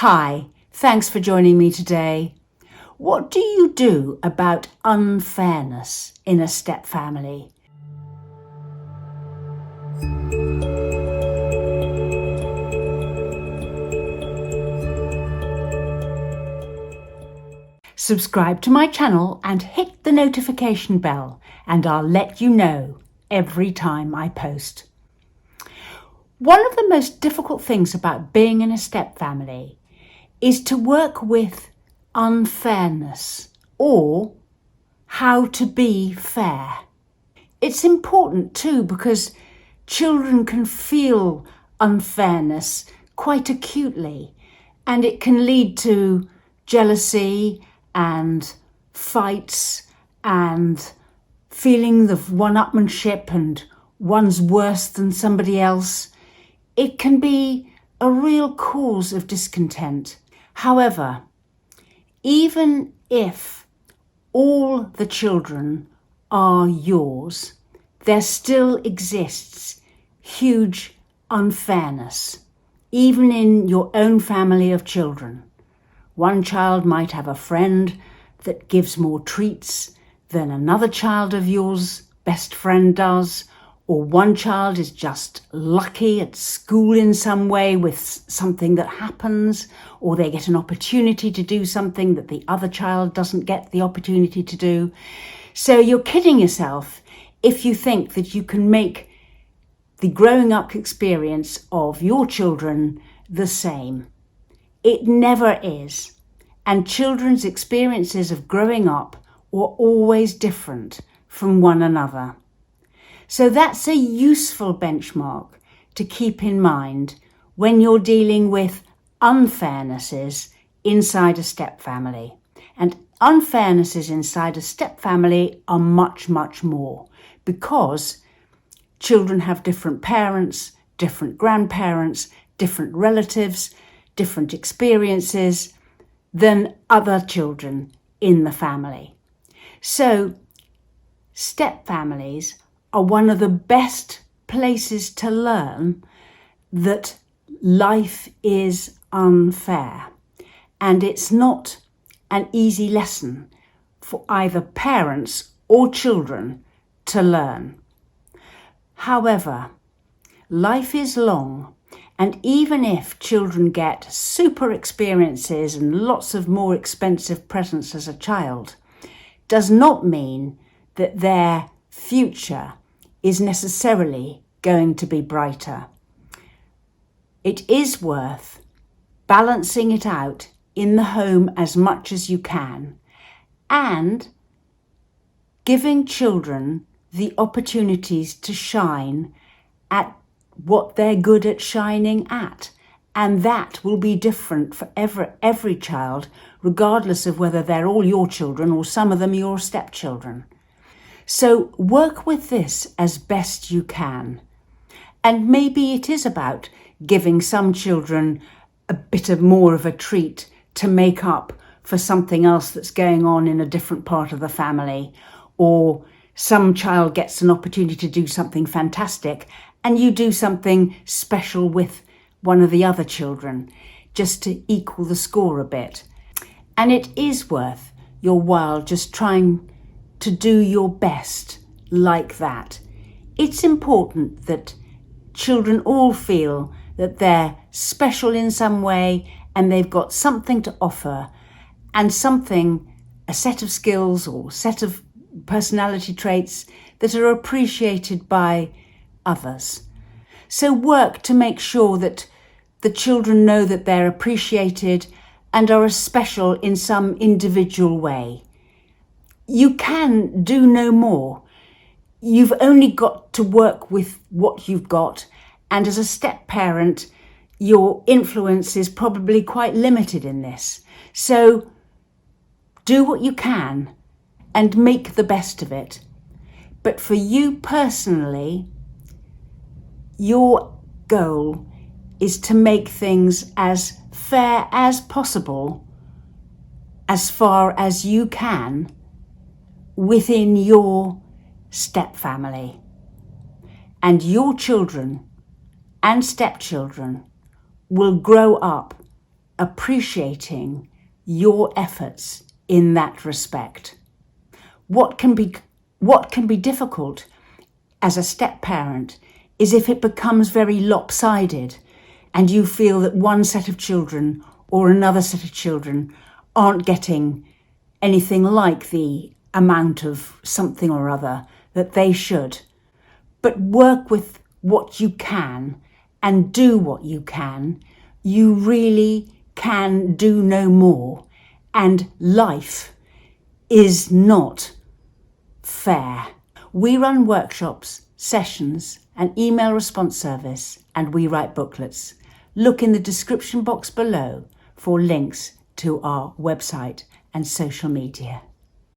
Hi, thanks for joining me today. What do you do about unfairness in a step family? Subscribe to my channel and hit the notification bell, and I'll let you know every time I post. One of the most difficult things about being in a step family is to work with unfairness, or how to be fair. It's important too because children can feel unfairness quite acutely, and it can lead to jealousy and fights and feeling of one-upmanship and one's worse than somebody else. It can be a real cause of discontent. However, even if all the children are yours, there still exists huge unfairness, even in your own family of children. One child might have a friend that gives more treats than another child of yours' best friend does, or one child is just lucky at school in some way with something that happens, or they get an opportunity to do something that the other child doesn't get the opportunity to do. So you're kidding yourself if you think that you can make the growing up experience of your children the same. It never is. And children's experiences of growing up are always different from one another. So that's a useful benchmark to keep in mind when you're dealing with unfairnesses inside a step family. And unfairnesses inside a step family are much, much more, because children have different parents, different grandparents, different relatives, different experiences than other children in the family. So step families are one of the best places to learn that life is unfair, and it's not an easy lesson for either parents or children to learn. However, life is long, and even if children get super experiences and lots of more expensive presents as a child, does not mean that their future is necessarily going to be brighter. It is worth balancing it out in the home as much as you can, and giving children the opportunities to shine at what they're good at shining at. And that will be different for every child, regardless of whether they're all your children or some of them your stepchildren. So work with this as best you can. And maybe it is about giving some children a bit of more of a treat to make up for something else that's going on in a different part of the family, or some child gets an opportunity to do something fantastic and you do something special with one of the other children just to equal the score a bit. And it is worth your while just trying to do your best like that. It's important that children all feel that they're special in some way and they've got something to offer, and something, a set of skills or set of personality traits that are appreciated by others. So work to make sure that the children know that they're appreciated and are special in some individual way. You can do no more. You've only got to work with what you've got, and as a step parent, your influence is probably quite limited in this. So do what you can and make the best of it. But for you personally, your goal is to make things as fair as possible, as far as you can, within your step family. And your children and stepchildren will grow up appreciating your efforts in that respect. What can be difficult as a step parent is if it becomes very lopsided and you feel that one set of children or another set of children aren't getting anything like the amount of something or other that they should. But work with what you can and do what you can. You really can do no more. And life is not fair. We run workshops, sessions, an email response service, and we write booklets. Look in the description box below for links to our website and social media.